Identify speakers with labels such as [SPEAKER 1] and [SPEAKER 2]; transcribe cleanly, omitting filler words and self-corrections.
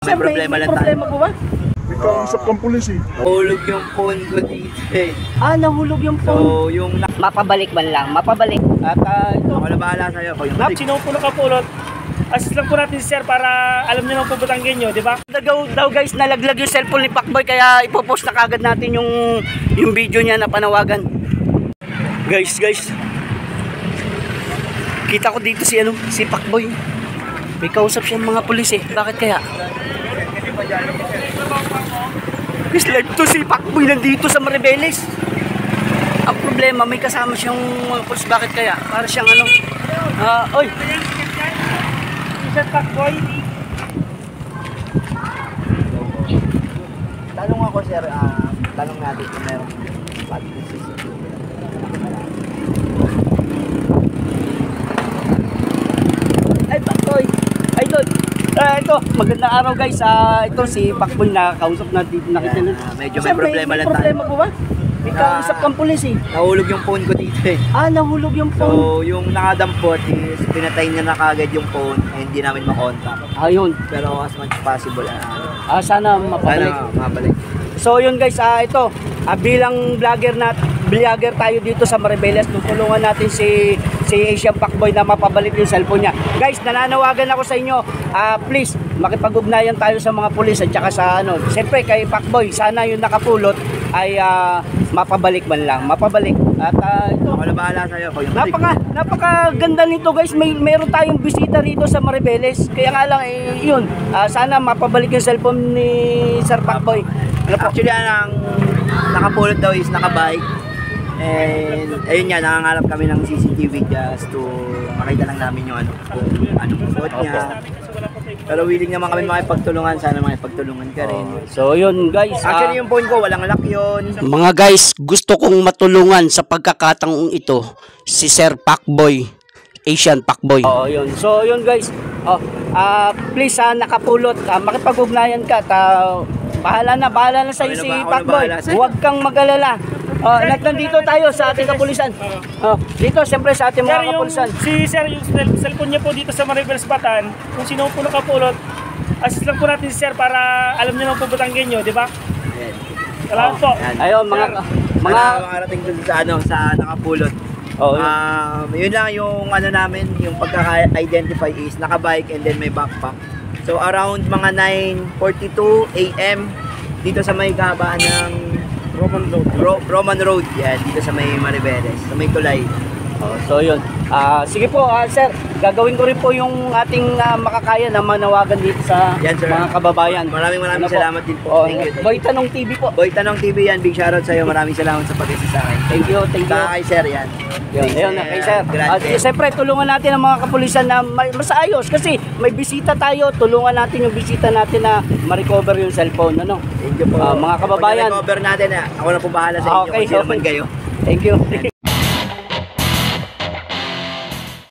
[SPEAKER 1] may problema lang tayo.
[SPEAKER 2] Problema po ba?
[SPEAKER 3] May kausap kang pulis eh.
[SPEAKER 1] Nahulog yung phone ko dito eh.
[SPEAKER 2] Nahulog yung phone.
[SPEAKER 1] So, yung
[SPEAKER 2] Mapabalik man lang, mapabalik. At ito,
[SPEAKER 1] ako na bahala sa'yo. Ako yung
[SPEAKER 4] Sino po nakapulot? Assist lang po natin si sir para alam niyo naman po batanggen nyo, di ba?
[SPEAKER 2] daw guys, nalaglag yung cellphone ni Pacboy kaya ipopost na kagad natin yung video niya na panawagan. Guys. Kita ko dito si Pacboy. May kausap siyang mga pulis eh. Bakit kaya? Guys, live to si Pacboy nandito sa Maribeles. Ang problema, may kasama siyang mga pulis. Bakit kaya? Para siyang oy.
[SPEAKER 4] Sir Pacboy.
[SPEAKER 1] tanong ako sir, tanong natin kung meron CCTV.
[SPEAKER 2] Ay, Pacboy. Ay, doon. Ito, magandang araw guys. Ito si Pacboy na kausap na dito nakita nyo.
[SPEAKER 1] Medyo may problema lang tayo.
[SPEAKER 2] Problema po ba? May kausap kang pulis eh.
[SPEAKER 1] Nahulog yung phone ko dito eh.
[SPEAKER 2] Nahulog yung phone.
[SPEAKER 1] So, yung nakadampot is pinatay niya na kagad yung phone and hindi namin makontak.
[SPEAKER 2] Ayun.
[SPEAKER 1] Pero as much as possible,
[SPEAKER 2] Sana mapabalik.
[SPEAKER 1] sana mabalik.
[SPEAKER 2] So yun guys, ito bilang vlogger tayo dito sa Maribeles, tutulungan natin si Asian Pacboy na mapabalik yung cellphone niya. Guys, nananawagan ako sa inyo, please makipag-ugnayan tayo sa mga pulis at saka sa siyempre kay Pacboy, sana yung nakapulot ay mapabalik man lang, mapabalik. At ito,
[SPEAKER 1] Ako na bahala sa'yo. Ako yung
[SPEAKER 2] napakaganda nito guys. Meron tayong bisita rito sa Maribeles. Kaya nga lang yun, sana mapabalik yung cellphone ni Sir Pacboy.
[SPEAKER 1] Actually, ang nakapulot daw is nakabike. And ayun nga, nangangarap kami ng CCTV just to makita lang namin yung kung anong suot niya. Pero willing naman kami makipagtulungan, sana makipagtulungan ka rin.
[SPEAKER 2] So yun guys.
[SPEAKER 1] Actually yung phone ko walang lock yun.
[SPEAKER 2] Mga guys, gusto kong matulungan sa pagkakataong ito si Sir Pacboy, Asian Pacboy. Yun. So yun guys. Please nakapulot, makipag-ugnayan ka. Bahala na sa'yo si Pacboy. Huwag kang mag-alala. Nandito tayo sa ating kapulisan. Dito siyempre sa ating mga kapulisan.
[SPEAKER 4] Si sir, yung cellphone niya po dito sa Maribeles Batan, kung sino po nakapulot, assist lang po natin si sir para alam niyo naman po batanggen nyo, di ba? Salamat po.
[SPEAKER 2] Ayun, mga
[SPEAKER 1] makarating dun sa nakapulot. Yun lang yung namin, yung pagkaka-identify is nakabike and then may backpack. So around mga 9:42 AM dito sa may kahabaan ng Roman Road, yan, dito sa may Maribeles, sa may tulay.
[SPEAKER 2] So yun. Sige po, sir, gagawin ko rin po yung ating makakaya na manawagan dito sa mga kababayan.
[SPEAKER 1] Maraming salamat din po. Thank you.
[SPEAKER 2] Boy Tanong TV po.
[SPEAKER 1] Boy Tanong TV yan, big shoutout sa iyo. Maraming salamat sa pag-assist sa akin.
[SPEAKER 2] Thank you.
[SPEAKER 1] Kay sir yan.
[SPEAKER 2] Ayun na, kay sir. Siyempre, tulungan natin ang mga kapulisan na masaayos kasi may bisita tayo. Tulungan natin yung bisita natin na ma-recover yung cellphone.
[SPEAKER 1] Thank you po.
[SPEAKER 2] Mga kababayan.
[SPEAKER 1] Pag-recover natin, ako na po bahala sa inyo.
[SPEAKER 2] Okay,
[SPEAKER 1] Kung sino man kayo.
[SPEAKER 2] Thank you.